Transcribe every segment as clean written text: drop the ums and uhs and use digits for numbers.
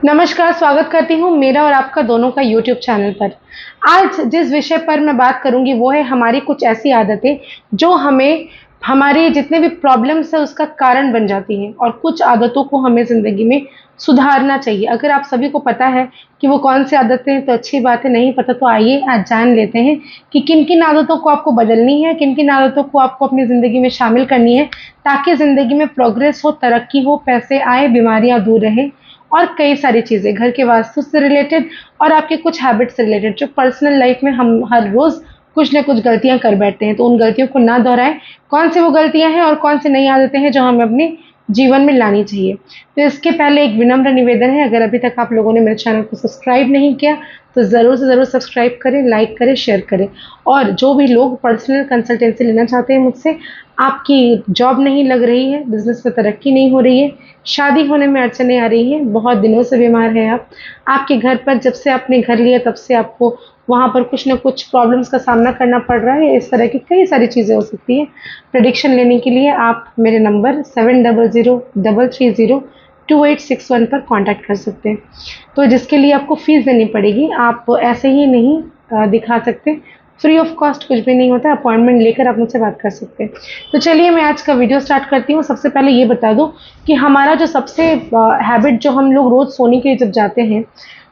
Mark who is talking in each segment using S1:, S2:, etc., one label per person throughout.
S1: नमस्कार, स्वागत करती हूँ मेरा और आपका दोनों का यूट्यूब चैनल पर। आज जिस विषय पर मैं बात करूँगी वो है हमारी कुछ ऐसी आदतें जो हमें हमारे जितने भी प्रॉब्लम्स है उसका कारण बन जाती हैं और कुछ आदतों को हमें ज़िंदगी में सुधारना चाहिए। अगर आप सभी को पता है कि वो कौन-सी आदतें हैं तो अच्छी बात है, नहीं पता तो आइए आज जान लेते हैं कि किन-किन आदतों को आपको बदलनी है, किन-किन आदतों को आपको अपनी ज़िंदगी में शामिल करनी है ताकि ज़िंदगी में प्रोग्रेस हो, तरक्की हो, पैसे आएँ, बीमारियाँ दूर रहें और कई सारी चीज़ें घर के वास्तु से रिलेटेड और आपके कुछ हैबिट्स से रिलेटेड जो पर्सनल लाइफ में हम हर रोज़ कुछ न कुछ गलतियाँ कर बैठते हैं, तो उन गलतियों को ना दोहराएँ। कौन-सी वो गलतियाँ हैं और कौन-सी नई आदतें हैं जो हमें अपने जीवन में लानी चाहिए। तो इसके पहले एक विनम्र निवेदन है, अगर अभी तक आप लोगों ने मेरे चैनल को सब्सक्राइब नहीं किया, तो ज़रूर से ज़रूर सब्सक्राइब करें, लाइक करें, शेयर करें। और जो भी लोग पर्सनल कंसल्टेंसी लेना चाहते हैं मुझसे, आपकी जॉब नहीं लग रही है, बिज़नेस में तरक्की नहीं हो रही है, शादी होने में अड़चनें आ रही हैं, बहुत दिनों से बीमार हैं आप, आपके घर पर जब से आपने घर लिया तब से आपको वहाँ पर कुछ न कुछ प्रॉब्लम्स का सामना करना पड़ रहा है, इस तरह की कई सारी चीज़ें हो सकती हैं। प्रेडिक्शन लेने के लिए आप मेरे नंबर 7003302861 पर कॉन्टैक्ट कर सकते हैं। तो जिसके लिए आपको फ़ीस देनी पड़ेगी, आप ऐसे ही नहीं दिखा सकते, फ्री ऑफ कॉस्ट कुछ भी नहीं होता, अपॉइंटमेंट लेकर आप मुझसे बात कर सकते हैं। तो चलिए मैं आज का वीडियो स्टार्ट करती हूँ। सबसे पहले ये बता दूँ कि हमारा जो सबसे हैबिट जो हम लोग रोज़ सोने के लिए जब जाते हैं,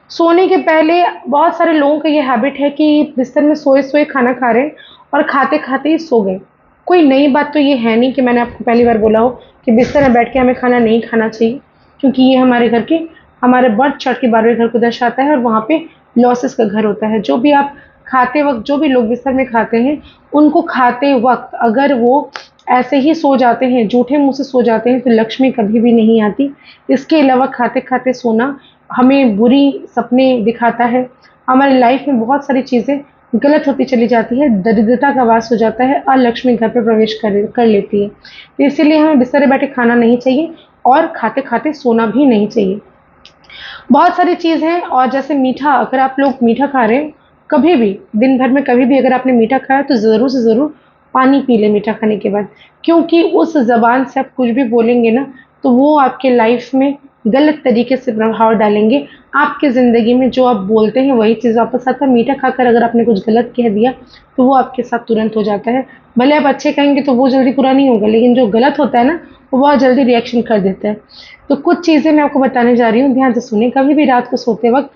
S1: सोने के पहले बहुत सारे लोगों का ये हैबिट है कि बिस्तर में सोए-सोए खाना खा रहे हैं और खाते-खाते ही सो गए। कोई नई बात तो ये है नहीं कि मैंने आपको पहली बार बोला हो कि बिस्तर में बैठ के हमें खाना नहीं खाना चाहिए, क्योंकि ये हमारे बर्थ चार्ट के 12वें घर को दर्शाता है और वहाँ पे लॉसेस का घर होता है। जो भी आप खाते वक़्त जो भी लोग बिस्तर में खाते हैं, उनको खाते वक़्त अगर वो ऐसे ही सो जाते हैं, जूठे मुँह से सो जाते हैं, तो लक्ष्मी कभी भी नहीं आती। इसके अलावा खाते-खाते सोना हमें बुरी सपने दिखाता है। हमारी लाइफ में बहुत सारी चीज़ें गलत होती चली जाती है, दरिद्रता का वास हो जाता है, अलक्ष्मी घर पे प्रवेश कर लेती है। तो इसीलिए हमें बिस्तर में बैठे खाना नहीं चाहिए और खाते-खाते सोना भी नहीं चाहिए। बहुत सारी चीज़ हैं और जैसे मीठा, अगर आप लोग मीठा खा रहे हैं, कभी भी, दिन भर में कभी भी अगर आपने मीठा खाया तो ज़रूर से ज़रूर पानी पी लें मीठा खाने के बाद। क्योंकि उस ज़बान से आप कुछ भी बोलेंगे ना, तो वो आपके लाइफ में गलत तरीके से प्रभाव डालेंगे। आपकी ज़िंदगी में जो आप बोलते हैं वही चीज़ वापस आता है। मीठा खाकर अगर आपने कुछ गलत कह दिया, तो वो आपके साथ तुरंत हो जाता है। भले आप अच्छे कहेंगे तो वो जल्दी पूरा नहीं होगा, लेकिन जो गलत होता है ना, वो बहुत जल्दी रिएक्शन कर देता है। तो कुछ चीज़ें मैं आपको बताने जा रही हूँ, ध्यान से सुनिए। कभी भी रात को सोते वक़्त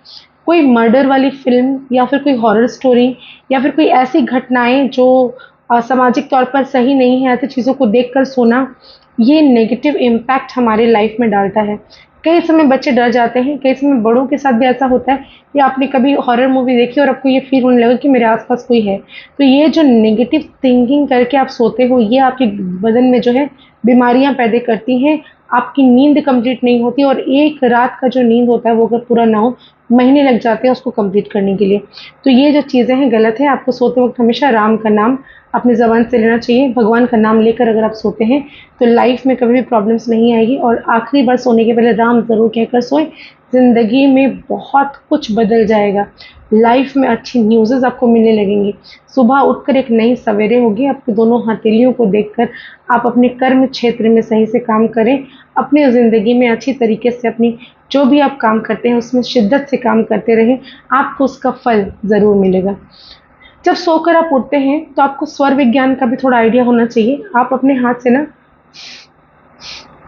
S1: कोई मर्डर वाली फ़िल्म या फिर कोई हॉरर स्टोरी या फिर कोई ऐसी घटनाएँ जो सामाजिक तौर पर सही नहीं है, ऐसी चीज़ों को देखकर सोना, ये नेगेटिव इम्पैक्ट हमारे लाइफ़ में डालता है। कई समय बच्चे डर जाते हैं, कई समय बड़ों के साथ भी ऐसा होता है कि आपने कभी हॉरर मूवी देखी और आपको ये फ़ील होने लगा कि मेरे आस-पास कोई है। तो ये जो नेगेटिव थिंकिंग करके आप सोते हो, ये आपके बदन में जो है बीमारियाँ पैदा करती हैं, आपकी नींद कंप्लीट नहीं होती और एक रात का जो नींद होता है वो अगर पूरा ना हो, महीने लग जाते हैं उसको कंप्लीट करने के लिए। तो ये जो चीज़ें हैं गलत है, आपको सोते वक़्त हमेशा राम का नाम अपनी ज़बान से लेना चाहिए। भगवान का नाम लेकर अगर आप सोते हैं, तो लाइफ़ में कभी भी प्रॉब्लम्स नहीं आएगी और आखिरी बार सोने के पहले राम ज़रूर कहकर सोएँ, ज़िंदगी में बहुत कुछ बदल जाएगा। लाइफ़ में अच्छी न्यूज़ेज़ आपको मिलने लगेंगी। सुबह उठकर एक नई सवेरे होगी, आपकी दोनों हथेलियों को देखकर आप अपने कर्म क्षेत्र में सही से काम करें, अपनी ज़िंदगी में अच्छी तरीके से अपनी जो भी आप काम करते हैं उसमें शिद्दत से काम करते रहें, आपको उसका फल ज़रूर मिलेगा। जब सोकर आप उठते हैं तो आपको स्वर विज्ञान का भी थोड़ा आइडिया होना चाहिए। आप अपने हाथ से ना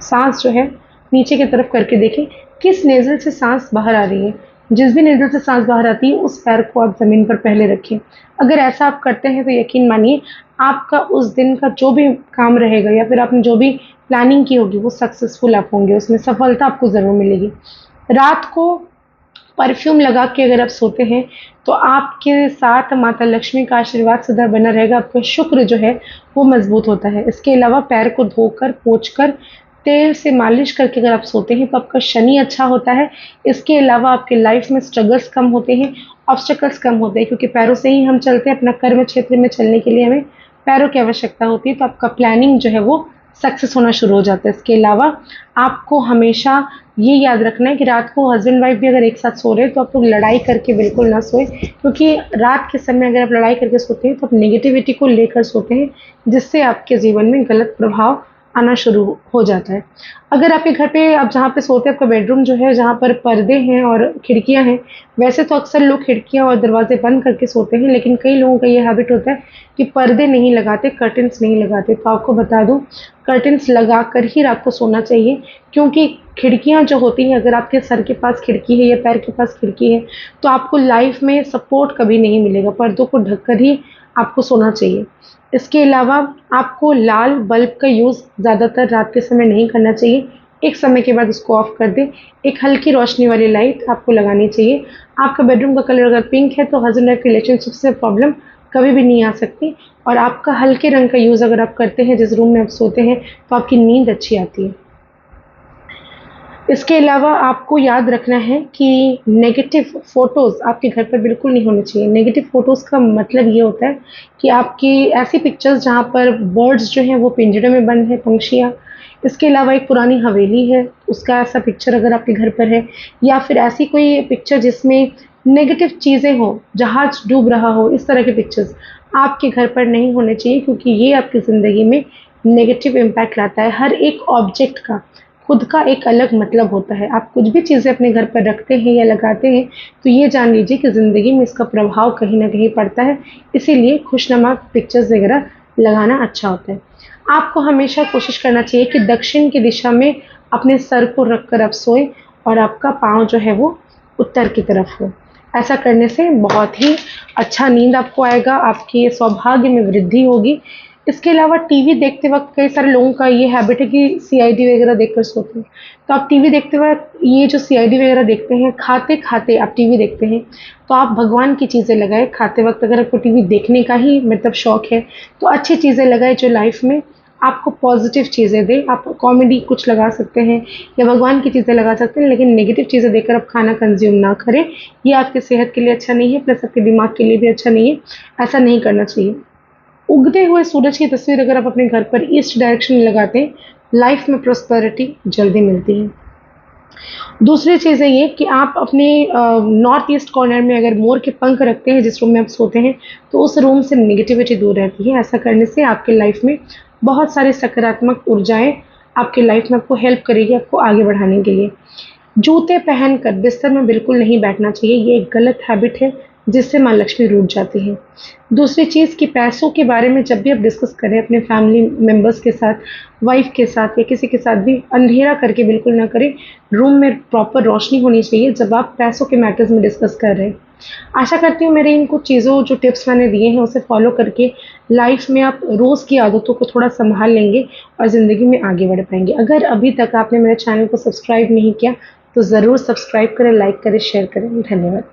S1: साँस जो है नीचे की तरफ करके देखें, किस नेज़ल से साँस बाहर आ रही है। जिस भी नेज़ल से साँस बाहर आती है उस पैर को आप ज़मीन पर पहले रखें। अगर ऐसा आप करते हैं तो यकीन मानिए आपका उस दिन का जो भी काम रहेगा या फिर आपने जो भी प्लानिंग की होगी वो सक्सेसफुल आप होंगे, उसमें सफलता आपको ज़रूर मिलेगी। रात को परफ्यूम लगा के अगर आप सोते हैं, तो आपके साथ माता लक्ष्मी का आशीर्वाद सदा बना रहेगा, आपका शुक्र जो है वो मज़बूत होता है। इसके अलावा पैर को धोकर, पोंछकर, तेल से मालिश करके अगर आप सोते हैं, तो आपका शनि अच्छा होता है। इसके अलावा आपकी लाइफ़ में स्ट्रगल्स कम होते हैं, ऑब्स्टेकल्स कम होते हैं क्योंकि पैरों से ही हम चलते हैं, अपना कर्म क्षेत्र में चलने के लिए हमें पैरों की आवश्यकता होती है, तो आपका प्लानिंग जो है वो सक्सेस होना शुरू हो जाता है। इसके अलावा आपको हमेशा ये याद रखना है कि रात को हस्बैंड वाइफ भी अगर एक साथ सो रहे हैं तो आप लोग लड़ाई करके बिल्कुल ना सोएं, क्योंकि रात के समय अगर आप लड़ाई करके सोते हैं तो आप नेगेटिविटी को लेकर सोते हैं, जिससे आपके जीवन में गलत प्रभाव आना शुरू हो जाता है। अगर आपके घर पे आप जहाँ पे सोते हैं आपका बेडरूम जो है जहाँ पर पर्दे हैं और खिड़कियाँ हैं, वैसे तो अक्सर लोग खिड़कियाँ और दरवाज़े बंद करके सोते हैं, लेकिन कई लोगों का ये हैबिट होता है कि पर्दे नहीं लगाते, कर्टेन्स नहीं लगाते। तो आपको बता दूँ, कर्टेन्स लगाकर ही रात को सोना चाहिए, क्योंकि खिड़कियाँ जो होती हैं, अगर आपके सर के पास खिड़की है या पैर के पास खिड़की है, तो आपको लाइफ़ में सपोर्ट कभी नहीं मिलेगा। पर्दों को ढककर ही आपको सोना चाहिए। इसके अलावा आपको लाल बल्ब का यूज़ ज़्यादातर रात के समय नहीं करना चाहिए। एक समय के बाद उसको ऑफ कर दें। एक हल्की रोशनी वाली लाइट आपको लगानी चाहिए। आपका बेडरूम का कलर अगर पिंक है तो हस्बैंड वाइफ रिलेशनशिप से प्रॉब्लम कभी भी नहीं आ सकती, और आपका हल्के रंग का यूज़ अगर आप करते हैं जिस रूम में आप सोते हैं, तो आपकी नींद अच्छी आती है। इसके अलावा आपको याद रखना है कि नेगेटिव फ़ोटोज़ आपके घर पर बिल्कुल नहीं होने चाहिए। नेगेटिव फ़ोटोज़ का मतलब ये होता है कि आपकी ऐसी पिक्चर्स जहाँ पर बर्ड्स जो हैं वो पिंजरे में बंद हैं, पंछियाँ। इसके अलावा एक पुरानी हवेली है, उसका ऐसा पिक्चर अगर आपके घर पर है, या फिर ऐसी कोई पिक्चर जिसमें नेगेटिव चीज़ें हों, जहाज डूब रहा हो, इस तरह के पिक्चर्स आपके घर पर नहीं होने चाहिए, क्योंकि ये आपकी ज़िंदगी में नेगेटिव इम्पैक्ट लाता है। हर एक ऑब्जेक्ट का खुद का एक अलग मतलब होता है। आप कुछ भी चीज़ें अपने घर पर रखते हैं या लगाते हैं, तो ये जान लीजिए कि ज़िंदगी में इसका प्रभाव कहीं न कहीं पड़ता है। इसीलिए खुशनुमा पिक्चर्स वगैरह लगाना अच्छा होता है। आपको हमेशा कोशिश करना चाहिए कि दक्षिण की दिशा में अपने सर को रखकर आप सोएँ, और आपका पाँव जो है वो उत्तर की तरफ हो। ऐसा करने से बहुत ही अच्छा नींद आपको आएगा, आपके सौभाग्य में वृद्धि होगी। इसके अलावा टीवी देखते वक़्त कई सारे लोगों का ये हैबिट है कि सीआईडी वगैरह देखकर सोते हैं। तो आप टीवी देखते वक़्त ये जो सीआईडी वगैरह देखते हैं, खाते-खाते आप टीवी देखते हैं, तो आप भगवान की चीज़ें लगाएँ खाते वक़्त। अगर आपको टीवी देखने का ही मतलब शौक है, तो अच्छी चीज़ें लगाएँ जो लाइफ़ में आपको पॉज़िटिव चीज़ें दें। आप कॉमेडी कुछ लगा सकते हैं या भगवान की चीज़ें लगा सकते हैं, लेकिन नेगेटिव चीज़ें देखकर आप खाना कंज़्यूम ना करें। ये आपकी सेहत के लिए अच्छा नहीं है, प्लस आपके दिमाग के लिए भी अच्छा नहीं है। ऐसा नहीं करना चाहिए। उगते हुए सूरज की तस्वीर अगर आप अपने घर पर ईस्ट डायरेक्शन में लगाते हैं, लाइफ में प्रॉस्पेरिटी जल्दी मिलती है। दूसरी चीज़ है ये कि आप अपने नॉर्थ ईस्ट कॉर्नर में अगर मोर के पंख रखते हैं जिस रूम में आप सोते हैं, तो उस रूम से नेगेटिविटी दूर रहती है। ऐसा करने से आपके लाइफ में बहुत सारी सकारात्मक ऊर्जाएँ आपकी लाइफ में आपको हेल्प करेगी, आपको आगे बढ़ाने के लिए। जूते पहनकर बिस्तर में बिल्कुल नहीं बैठना चाहिए, ये एक गलत हैबिट है जिससे माँ लक्ष्मी रूठ जाती है। दूसरी चीज़ कि पैसों के बारे में जब भी आप डिस्कस करें अपने फैमिली मेंबर्स के साथ, वाइफ़ के साथ या किसी के साथ भी अंधेरा करके बिल्कुल ना करें। रूम में प्रॉपर रोशनी होनी चाहिए जब आप पैसों के मैटर्स में डिस्कस कर रहे हैं। आशा करती हूँ मेरी इन कुछ चीज़ों जो टिप्स मैंने दिए हैं उसे फ़ॉलो करके लाइफ़ में आप रोज़ की आदतों को थोड़ा सँभाल लेंगे और ज़िंदगी में आगे बढ़ पाएँगे। अगर अभी तक आपने मेरे चैनल को सब्सक्राइब नहीं किया, तो ज़रूर सब्सक्राइब करें, लाइक करें, शेयर करें। धन्यवाद।